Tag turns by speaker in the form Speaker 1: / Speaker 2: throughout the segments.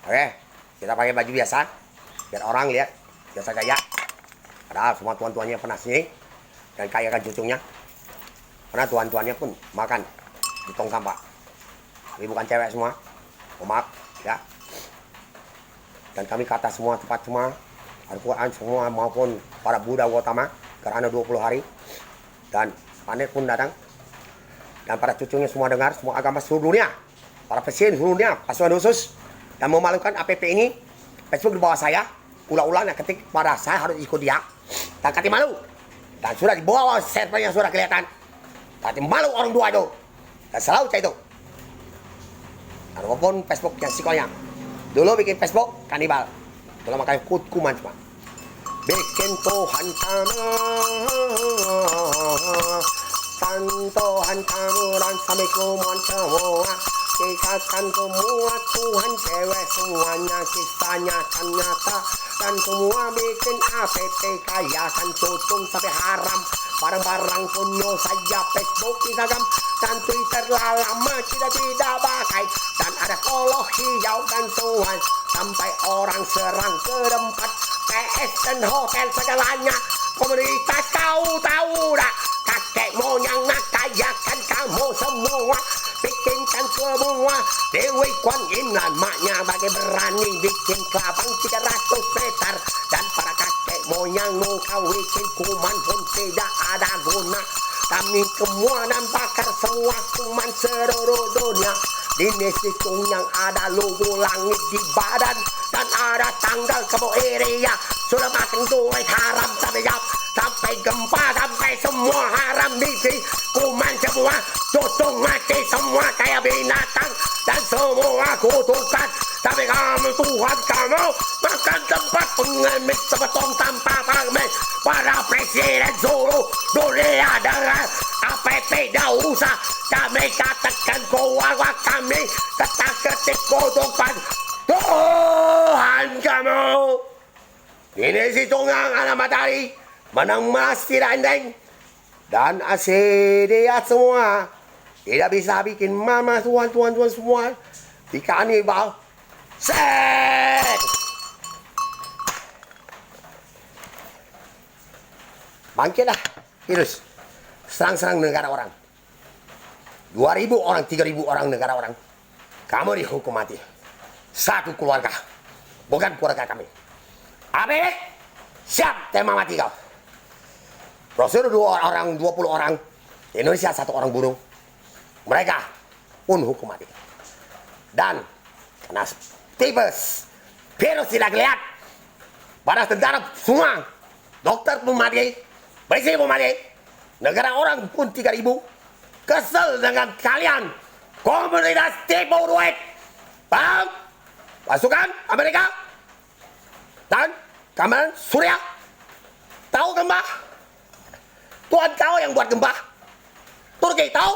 Speaker 1: Oke, kita pakai baju biasa biar orang lihat biasa gaya. Padahal semua tuan-tuannya pernah sini dan kaya kan cucunya. Karena tuan-tuannya pun makan di tong sampah. Tapi bukan cewek semua. Oh, maaf ya. Dan kami kata semua tempat semua Al-Quran semua maupun para Buddha Gautama karena 20 hari. Dan panen pun datang. Dan para cucunya semua dengar, semua agama seluruh dunia. Para presiden seluruh dunia, pasukan khusus. Dan memalukan APP ini, Facebook di bawah saya, ulang-ulang yang ketik pada saya harus ikut dia. Dan kati malu. Dan sudah di bawah servernya sudah kelihatan. Kati malu orang dua itu. Dan selalu saya itu. Dan walaupun Facebook yang sikonya. Dulu bikin Facebook, kanibal. Dulu makanya kuman cuma. Bikin Tuhan kami. Tuhan kamu dan sampai kuman semua. Dikatakan semua Tuhan cewek semuanya kisahnya kan nyata. Dan semua bikin APP kaya kan tutung sampai haram. Barang-barang punya saja Facebook, Instagram dan Twitter lah lama kita tidak pakai. Dan ada kolok hijau dan tuan sampai orang serang ke tempat PS dan hotel segalanya. Komunitas kau tahu dah. Kakek moyang nak kayakan kamu semua. Bikinkan semua Dewi Kuan Yin dan maknya bagi berani bikin kelabang 300 meter. Dan para kakek moyang kau bikin kuman pun tidak ada guna. Kami semua dan bakar semua kuman seluruh dunia. Di situng yang ada logo langit di badan. Dan ada tanggal kamu area. Sudah makan duit haram sampai jam. Sampai gempa, sampai semua haram di sini. Kuman semua, tutung mati semua kayak binatang. Dan semua kutukan. Tapi kamu Tuhan kamu makan tempat pengemis sebetong tanpa pamit. Para presiden seluruh dunia dengan APP dah usah. Kami katakan keluarga kami ketak-ketik kutukan. Tuhan kamu. Ini situng yang ada matahari. Menang emas tidak endeng. Dan dia semua tidak bisa bikin mama tuan semua di kanibal. Set. Bangkitlah virus. Serang-serang negara orang. 2.000 orang, 3.000 orang negara orang. Kamu dihukum mati. Satu keluarga. Bukan keluarga kami. APP siap tema mati kau. Prosedur 2 orang, 20 orang. Indonesia 1 orang bunuh. Mereka pun hukum mati. Dan karena tipes, virus tidak lihat. Pada tentara semua. Dokter pun mati. Polisi pun mati. Negara orang pun 3.000. Kesel dengan kalian. Komunitas tipu duit. Paham? Pasukan Amerika. Dan Kamal Surya. Tahu gempa? Tuhan kau yang buat gempa. Turki tahu?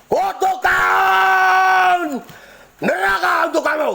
Speaker 1: Kutukan neraka untuk kamu.